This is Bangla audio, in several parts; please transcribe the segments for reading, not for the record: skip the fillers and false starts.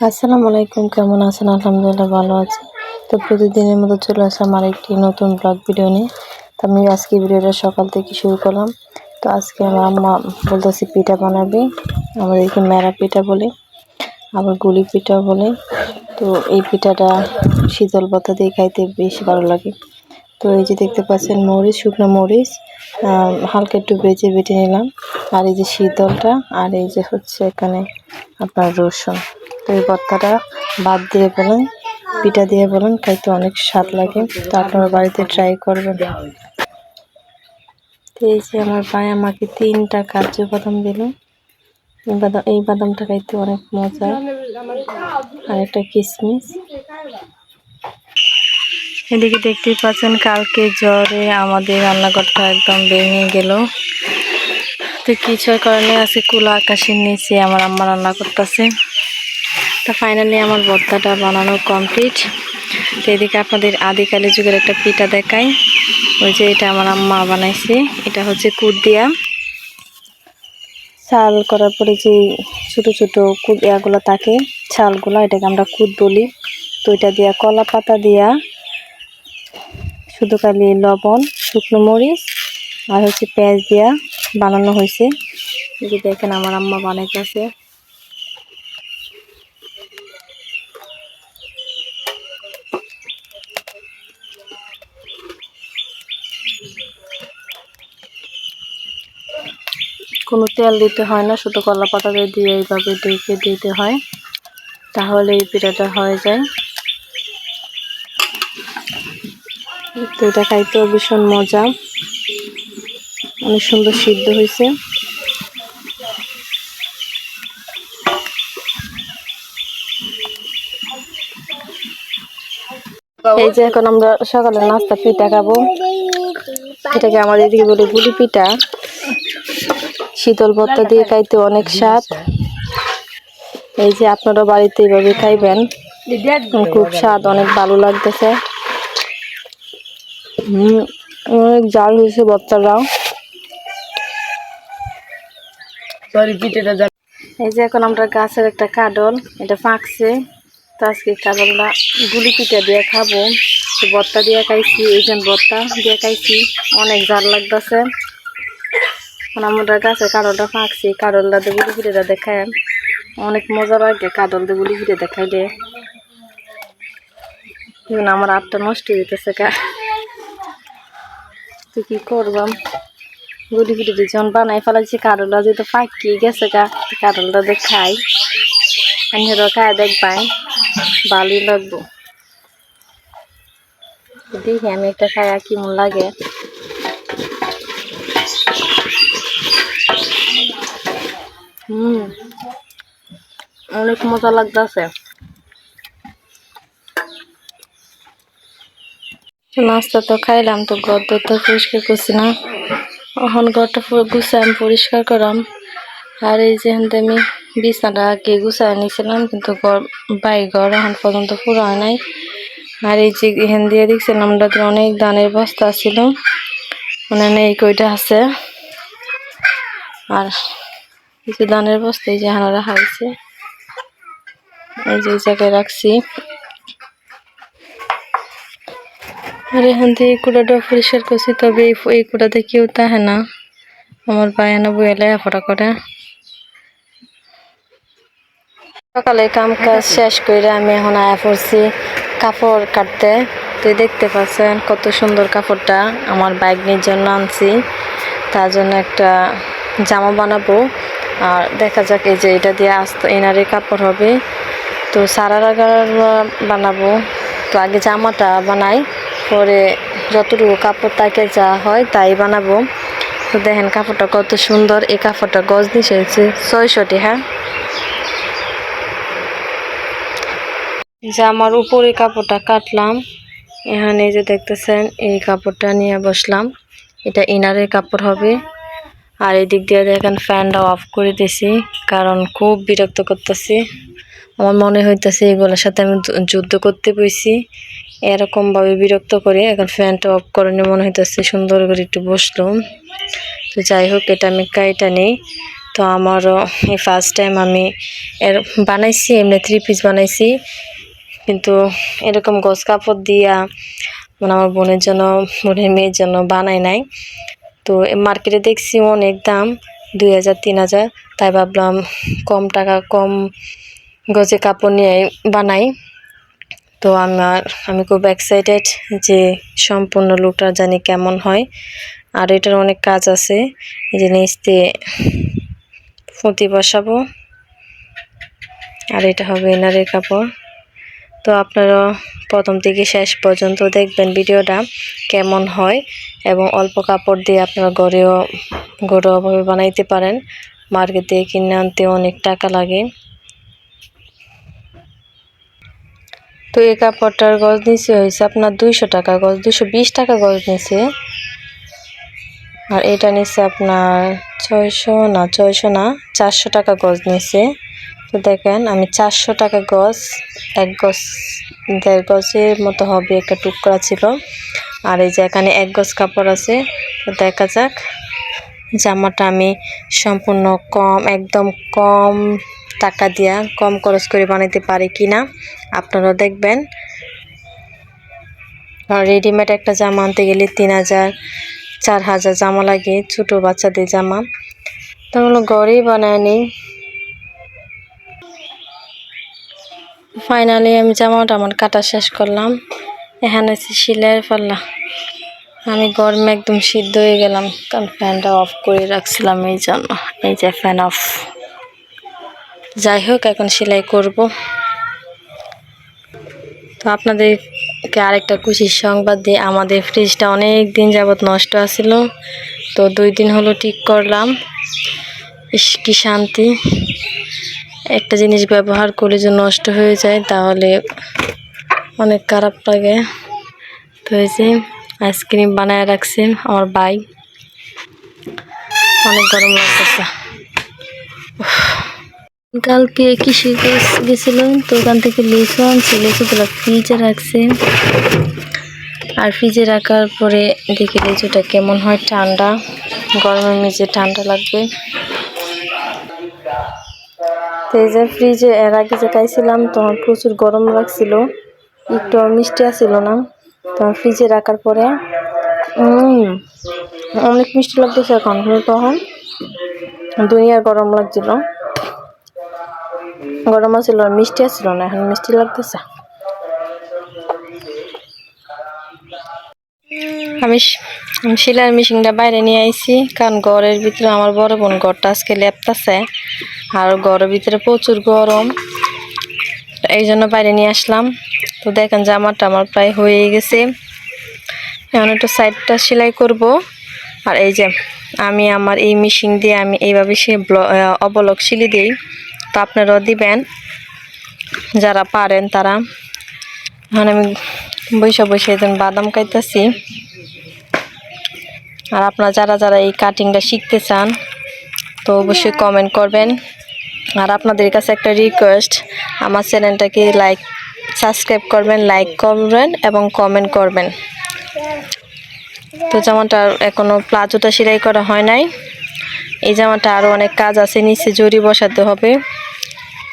আসসালামু আলাইকুম, কেমন আছেন? আলহামদুলিল্লাহ ভালো আছি। তো প্রতিদিনের মতো চলে আসলাম আরেকটি নতুন ব্লগ ভিডিও নিয়ে। তো আমি আজকে ভিডিওটা সকাল থেকে শুরু করলাম। তো আজকে আমার আম্মা বলতেছে পিঠা বানাবে, আমাদেরকে মেরা পিঠা বলে, আবার গুলি পিঠা বলে। তো এই পিঠাটা শীতল পাতা দিয়ে খাইতে বেশ ভালো লাগে। তো এই যে দেখতে পাচ্ছেন মরিচ, শুকনো মরিচ হালকা একটু বেটে নিলাম, আর এই যে শীতলটা, আর এই যে হচ্ছে এখানে আপনার রসুন। তো এই ভর্তাটা ভাত দিয়ে বলেন, পিঠা দিয়ে বলেন, খাইতে অনেক স্বাদ লাগে। তো আপনারা বাড়িতে ট্রাই করবেন। তো এই যে আমার ভাই আমাকে 3টা কাজু বাদাম দিল। এই বাদামটা খাইতে অনেক মজা, আর একটা কিশমিশ। এদিকে দেখতেই পাচ্ছেন কালকে জ্বরে আমাদের রান্নাঘরটা একদম ভেঙে গেল। তো কিছুর কারণে আছে খোলা আকাশের নিচে আমার আম্মা রান্না করতেছে। তো ফাইনালি আমার ভর্তাটা বানানো কমপ্লিট। তো এদিকে আপনাদের আদিকালের যুগের একটা পিঠা দেখাই। ওই যে এটা আমার আম্মা বানাইছে, এটা হচ্ছে কুট দিয়া চাল করার পরে যে ছোট ছোট কুদিয়াগুলো থাকে, চালগুলো, এটাকে আমরা কুট বলি। তো এটা দিয়া কলা পাতা দিয়া শুধু খালি লবণ, শুকনো মরিচ আর হচ্ছে পেঁয়াজ দিয়া বানানো হয়েছে। এই যে দেখেন আমার আম্মা বানাইতেছে। কোনো তেল দিতে হয় না, শুধু কলা পাতা দিয়ে এইভাবে ঢেকে দিতে হয়, তাহলে এই পিঠাটা হয়ে যায়। তো এটা খাইতেও ভীষণ মজা, অনেক সুন্দর সিদ্ধ হয়েছে। এই যে এখন আমরা সকালে নাস্তা পিঠা খাবো। এটাকে আমাদের এদিকে বলে গুলি পিঠা। শীতল ভর্তা দিয়ে খাইতে অনেক স্বাদ। এই যে আপনারা বাড়িতে এইভাবে খাইবেন, খুব স্বাদ, অনেক ভালো লাগতেছে। অনেক জাল হয়েছে ভর্তাটা। এই যে এখন আমরা গাছের একটা কাডল, এটা পাকছে। তো আজকে কাডলটা গুলি পিঠা দিয়ে খাবো। ভর্তা দিয়ে খাইছি, এই যে ভর্তা দিয়ে খাইছি, অনেক জাল লাগতেছে। আমরা গাছের কাডলটা পাকছি, কাডলটা দিয়ে গুলি পিঠাটা দেখায় অনেক মজা লাগে। কাডল দিয়ে গুলি পিঠা দেখাইলে আমার আটটা নষ্ট হইতেছে কা। তো কি করবাম, গুলি পিঠা দিয়ে যখন বানাই ফেলাইছি, কাডলটা যেহেতু পাকিয়ে গেছে গা, কাডলটা দিয়ে খাই। আপনারা খায় দেখবেন ভালোই লাগবো। দেখি আমি একটা খায়া কেমন লাগে। অনেক মজা লাগতেছে। নাস্তা তো খাইলাম, তো ঘর তো পরিষ্কার করছি না, এখন ঘরটা গুছাই আমি পরিষ্কার করাম। আর এই যে আমি বিছানাটা আগে গুছাই নিয়েছিলাম, কিন্তু ঘর এখন পর্যন্ত পুরো হয় নাই। আর এই যে এখান দিয়ে দেখছিলাম অনেক ধানের বস্তা ছিল, মানে এই কইটা আছে। আর কিছু ধানের বস্তা এই যে এখানে রাখা হয়েছে, এই যে জায়গায় রাখছি। আর এখান থেকে কুড়াটা পরিষ্কার করছি, তবে এই কুড়াতে কেউ তাহে না, আমার বায়ানো বইয়ে লেখাপড়া করে। সকালে কাম কাজ শেষ করে আমি এখন আয়া পড়ছি কাপড় কাটতে। তো দেখতে পাচ্ছেন কত সুন্দর কাপড়টা আমার বাইকের জন্য আনছি, তার জন্য একটা জামা বানাবো। আর দেখা যাক, এই যে এটা দিয়ে আস্তে এনারে কাপড় হবে। তো সারারা বানাবো। তো আগে জামাটা বানাই, পরে যতটুকু কাপড় তাকে যা হয় তাই বানাবো। তো দেখেন কাপড়টা কত সুন্দর। এই কাপড়টা গজ নিচে হচ্ছে 600 টাকা। জামার উপরে কাপড়টা কাটলাম, এখানে যে দেখতেছেন এই কাপড়টা নিয়ে বসলাম, এটা ইনারের কাপড় হবে। আর এই দিক দিয়ে দেখেন ফ্যানটা অফ করে দিছি, কারণ খুব বিরক্ত করতেছি। আমার মনে হইতেছে এগুলোর সাথে আমি যুদ্ধ করতে বসছি, এরকম ভাবে বিরক্ত করে। এখন ফ্যানটা অফ করে মনে হইতেছে সুন্দর করে একটু বসলাম। তো যাই হোক, এটা আমি কাইটা নেই। তো আমারও এই ফার্স্ট টাইম আমি এর বানাইছি, এমনি 3 পিস বানাইছি, কিন্তু এরকম গজ কাপড় দিয়া মানে আমার বোনের জন্য, বোনের মেয়ের জন্য বানাই নাই। তো মার্কেটে দেখছি অনেক দাম, 2000-3000, তাই ভাবলাম কম টাকা কম গজে কাপড় নিয়ে বানাই। তো আমি খুব এক্সাইটেড যে সম্পূর্ণ লুকটা জানি কেমন হয়। আর এটার অনেক কাজ আছে, এই যে নিচতে ফুটি বসাবো, আর এটা হবে ইনারের কাপড়। তো আপনারা প্রথম থেকে শেষ পর্যন্ত দেখবেন ভিডিওটা কেমন হয়, এবং অল্প কাপড় দিয়ে আপনারা ঘরোয়াভাবে বানাইতে পারেন। মার্কেট থেকে কিনে আনতে অনেক টাকা লাগে। তো এই কাপড়টার গজ নিচে হয়েছে আপনার 200 টাকা গজ, 220 টাকা গজ নিচে। আর এটা নিচে আপনার 600 না 400 টাকা গজ নিচে। তো দেখেন আমি 400 টাকা গজ, 1 গজ 1.5 গজের মতো হবে একটা টুকরা ছিল। আর এই যে এখানে 1 গজ কাপড় আছে। তো দেখা যাক জামাটা আমি সম্পূর্ণ একদম কম টাকা দিয়া কম খরচ করে বানাইতে পারি কিনা আপনারা দেখবেন। আর রেডিমেড একটা জামা আনতে গেলে 3000-4000 জামা লাগে, ছোটো বাচ্চাদের জামা। তো হলো ঘরেই বানায় নিই। ফাইনালি আমি জামাটা আমার কাটা শেষ করলাম। এখানে আছে সেলাইয়ের পাল্লা। আমি গরমে একদম সিদ্ধ হয়ে গেলাম, কারণ ফ্যানটা অফ করে রাখছিলাম এই জন্য। এই যে ফ্যান অফ। যাই হোক, এখন সেলাই করব। তো আপনাদেরকে আরেকটা খুশির সংবাদ দিই, আমাদের ফ্রিজটা অনেক দিন যাবত নষ্ট আছিল, তো 2 দিন হলো ঠিক করলাম। ইস কি শান্তি, একটা জিনিস ব্যবহার করে যে নষ্ট হয়ে যায় তাহলে অনেক খারাপ লাগে। তো এই যে আইসক্রিম বানায় রাখছি আমার ভাই, অনেক গরম লাগতেছে। কালকে কৃষি গেছিলাম, তো ওখান থেকে লিচু আনছি, লিচুগুলো ফ্রিজে রাখছি। আর ফ্রিজে রাখার পরে দেখি লিচুটা কেমন হয়, ঠান্ডা, গরমের মেঝে ঠান্ডা লাগবে। তো এই যে ফ্রিজে এর আগে যে খাইছিলাম তখন প্রচুর গরম লাগছিল, একটু মিষ্টি আসছিল না। তখন ফ্রিজে রাখার পরে অনেক মিষ্টি লাগতেছে এখন, তখন দুনিয়ার গরম লাগছিল, গরম আসছিল, মিষ্টি আসছিল না, এখন মিষ্টি লাগতেছে। আমি সেলাইয়ের মেশিনটা বাইরে নিয়ে আইছি, কারণ ঘরের ভিতরে আমার বড় বোন ঘরটা আজকে লেপতাছে, আর ঘরের ভিতরে প্রচুর গরম, এই জন্য বাইরে নিয়ে আসলাম। তো দেখেন জামাটা আমার প্রায় হয়ে গেছে, এখন একটু সাইডটা সেলাই করব। আর এই যে আমি আমার এই মেশিন দিয়ে আমি এইভাবে অবলক সিলি দিই, তো আপনারাও দিবেন যারা পারেন তারা। এখন আমি বসে বসে বাদাম খাইতেছি। আর আপনারা যারা এই কাটিংটা শিখতে চান তো অবশ্যই কমেন্ট করবেন। আর আপনাদের কাছে একটা রিকোয়েস্ট, আমার চ্যানেলটাকে সাবস্ক্রাইব করবেন, লাইক করবেন এবং কমেন্ট করবেন। তো জামাটা এখনো প্লাজোটা সেলাই করা হয় নাই, এই জামাটা আরও অনেক কাজ আছে, নিচে জরি বসাতে হবে,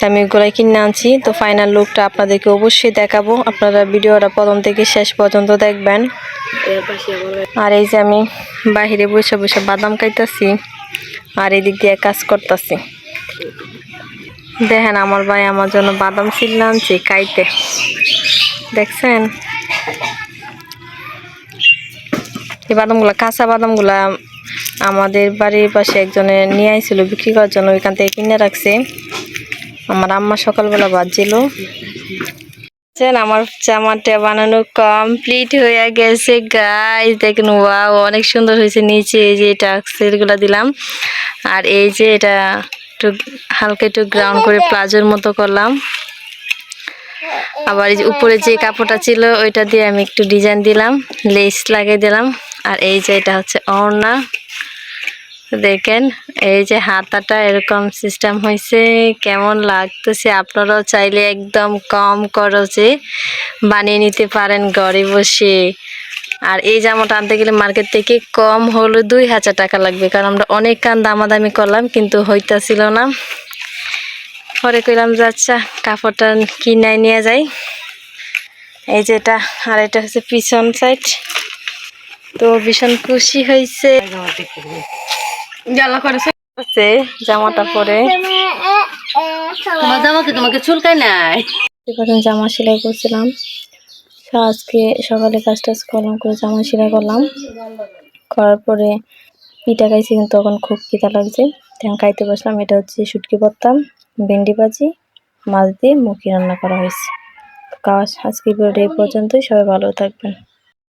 আমি ওগুলাই কিনে আনছি। তো ফাইনাল লুকটা আপনাদেরকে অবশ্যই দেখাবো, আপনারা ভিডিওটা প্রথম থেকে শেষ পর্যন্ত দেখবেন। আর এই যে আমি বাহিরে বসে বসে বাদাম খাইতেছি, আর এদিক দিয়ে কাজ করতেছি। দেখেন আমার ভাই আমার জন্য বাদাম ছিলনা আনছে খাইতে, দেখছেন? এই বাদামগুলা, কাঁচা বাদামগুলা আমাদের বাড়ির পাশে একজনে নিয়ে আইছিল বিক্রি করার জন্য, ওইখান থেকে কিনে রাখছে। আমার আম্মা সকালবেলা ভাজছিল। আমার জামাটা বানানো কমপ্লিট হয়ে গেছে গাইস, দেখেন ওয়াও অনেক সুন্দর হয়েছে। নিচে এই যে টাক্সের গুলা দিলাম, আর এই যে এটা একটু হালকা একটু গ্রাউন্ড করে প্লাজোর মতো করলাম। আবার এই যে উপরে যে কাপড়টা ছিল ওইটা দিয়ে আমি একটু ডিজাইন দিলাম, লেস লাগিয়ে দিলাম। আর এই যে এটা হচ্ছে ওড়না, দেখেন এই যে হাতাটা এরকম সিস্টেম হয়েছে, কেমন লাগতেছে। আপনারাও চাইলে একদম কম খরচে বানিয়ে নিতে পারেন ঘরে বসে। আর এই জামাটা আনতে গেলে মার্কেট থেকে কম হলো 2000 টাকা লাগবে, কারণ আমরা অনেক দামাদামি করলাম কিন্তু হইতাছিল না। পরে কইলাম যে আচ্ছা কাপড়টা কিনাই নিয়ে যাই। এই যে এটা, আর এটা হচ্ছে পিছন সাইড। তো ভীষণ খুশি হয়েছে জামাটা পরে। তোমাকে চুলকাই নাই। জামা সেলাই করছিলাম, আজকে সকালে কাজ টাজ করলাম, করে জামা সেলাই করলাম। করার পরে পিঠা খাইছি, কিন্তু তখন খুব খিদা লাগছে, তখন খাইতে বসলাম। এটা হচ্ছে শুটকি ভর্তা, ভেন্ডি ভাজি, মাছ দিয়ে মুখি রান্না করা হয়েছে। আজকে ভিডিওটা এই পর্যন্তই, সবাই ভালো থাকবেন।